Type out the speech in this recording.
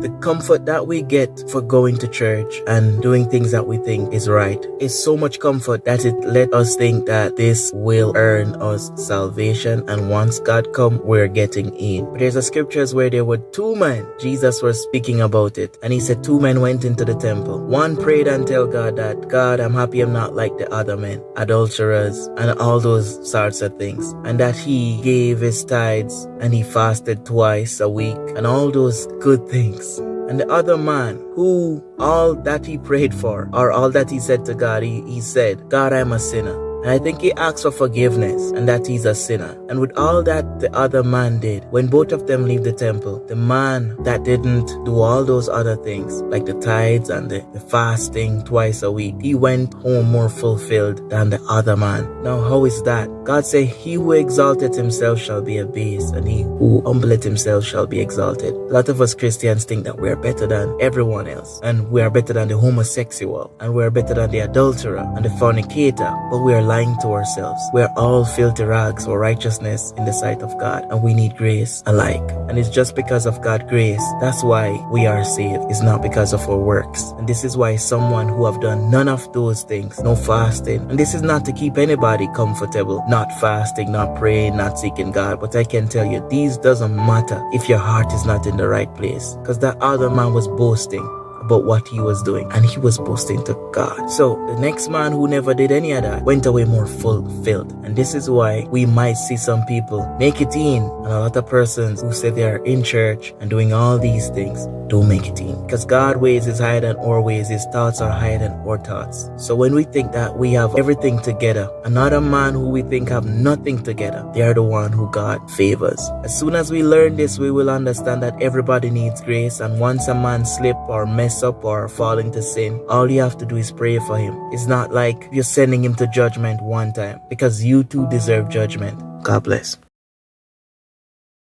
the comfort that we get for going to church and doing things that we think is right is so much comfort that it let us think that this will earn us salvation, and once God come, we're getting in. But there's a scriptures where there were two men. Jesus was speaking about it, and he said two men went into the temple. One prayed and tell God that, God, I'm happy I'm not like the other men, adulterers and all those sorts of things, and that he gave his tithes and he fasted twice a week and all those good things. And the other man, who all that he prayed for, or all that he said to God, he said, God, I'm a sinner. And I think he asked for forgiveness and that he's a sinner. And with all that the other man did, when both of them leave the temple, the man that didn't do all those other things, like the tithes and the fasting twice a week, he went home more fulfilled than the other man. Now, how is that? God said, he who exalteth himself shall be abased, and he who humbleth himself shall be exalted. A lot of us Christians think that we are better than everyone else, and we are better than the homosexual, and we are better than the adulterer and the fornicator, but we are lying to ourselves. We are all filthy rags for righteousness in the sight of God, and we need grace alike. And it's just because of God's grace, that's why we are saved. It's not because of our works. And this is why someone who have done none of those things, no fasting, and this is not to keep anybody comfortable, not fasting, not praying, not seeking God, but I can tell you, these doesn't matter if your heart is not in the right place, because that other man was boasting about what he was doing, and he was boasting to God. So the next man, who never did any of that, went away more fulfilled. And this is why we might see some people make it in, and a lot of persons who say they are in church and doing all these things don't make it in, because God's ways is higher than our ways, his thoughts are higher than our thoughts. So when we think that we have everything together, another man who we think have nothing together, they are the one who God favors. As soon as we learn this, we will understand that everybody needs grace, and once a man slip or mess up or fall into sin, all you have to do is pray for him. It's not like you're sending him to judgment one time, because you too deserve judgment. God bless.